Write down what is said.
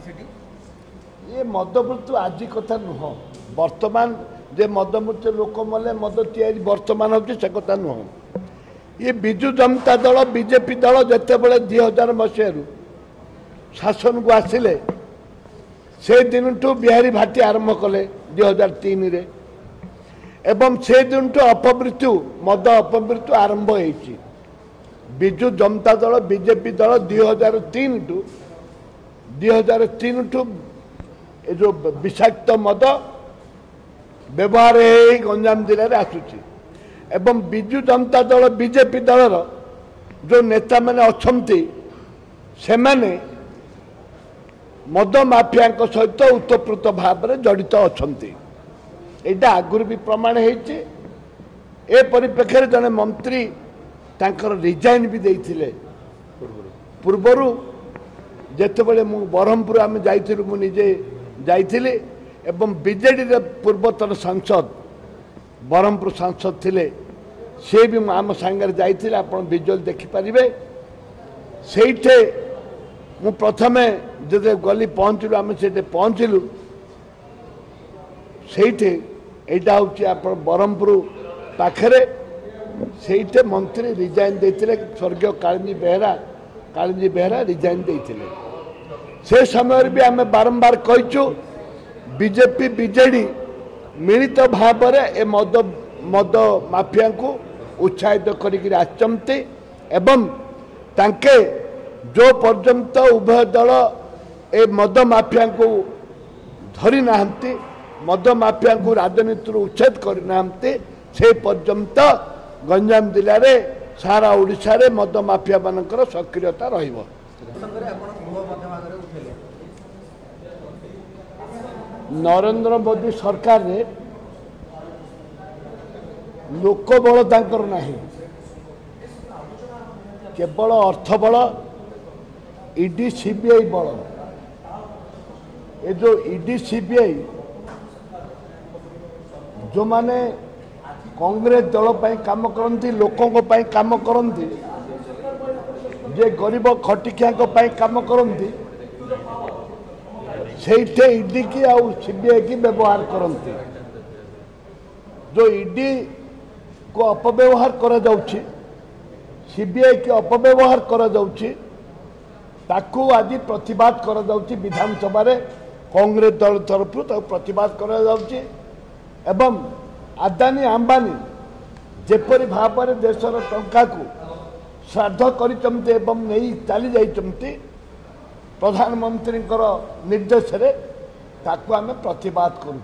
ये मद मृत्यु आज कथा नुह बर्तमान जे मद मृत्यु लोक मले मद तैयारी बर्तमान हो कथा नुह ये विजु जनता दल बीजेपी दल जिते बड़े 2000 मसीह शासन को आसिले से दिन ठू बिहारी भाटी आरंभ कले 2003 रे एवं से दिन ठू अपमृत्यु मद अपमृत्यु आरंभ होती विजु जनता दल बीजेपी दल 2003 ठू ये जो विषाक्त मद व्यवहार गंजाम जिले में आसूची एवं विजु जनता दल बीजेपी दलर जो नेता मैंने अच्छे से मैंने मद माफिया सहित उत्तप्रोत भाव में जड़ित अच्छा यहाँ आगुरी भी प्रमाण होती ए परिप्रेक्षी जड़े मंत्री तांकर रिजाइन भी देते पूर्वर जितेबले बरहमपुर आम जाइलु मुझे जाइली एवं बीजेडी पूर्वतन सांसद बरहमपुर सांसद थिले से भी आम सांगे जाइए आप विजुअल देखिपारे से मु प्रथमे जो गली पहुँचलु आम से पहुँचलु से यहाँ हूँ बरहमपुर पाखरे से मंत्री रिजाइन देते स्वर्गीय कालिंजी बेहरा रिजाइन देते से समय भी आम बारंबार कहीचु बीजेपी बीजेडी मिलित भाव ए मद मद माफिया को उत्साहित करते एवं तांके जो पर्यंत उभय दल ए मद माफिया को धरी नाहंती मद माफिया को राजनीति उच्छेद करना से पर्यंत गंजाम जिले में सारा ओडिशा रे मद माफिया मानकर सक्रियता रहिबो। नरेंद्र मोदी सरकार रे लोक बल तांकर नाही केवल अर्थ बल ईडी सीबीआई बल ये जो ईडी सीबीआई जो माने कांग्रेस दल पाई काम करती लोकों पाई काम करती जे गरीब खटिकिया पाई काम करती से ईडी की आउ सीबीआई की व्यवहार करती जो ईडी को अपव्यवहार करा जाउछि सीबीआई की अपव्यवहार करा जाउछि ताकू आज प्रतिवाद करा जाउछि विधानसभा रे कांग्रेस दल तरफ प्रतिवाद करा जाउछि एवं आदानी अंबानी जेपरी भाव में देशर टंका को श्राद्ध करते एवं नहीं चली जाइछन्ति प्रधानमंत्री निर्देश रे ताकू आमे प्रतिवाद करूँ।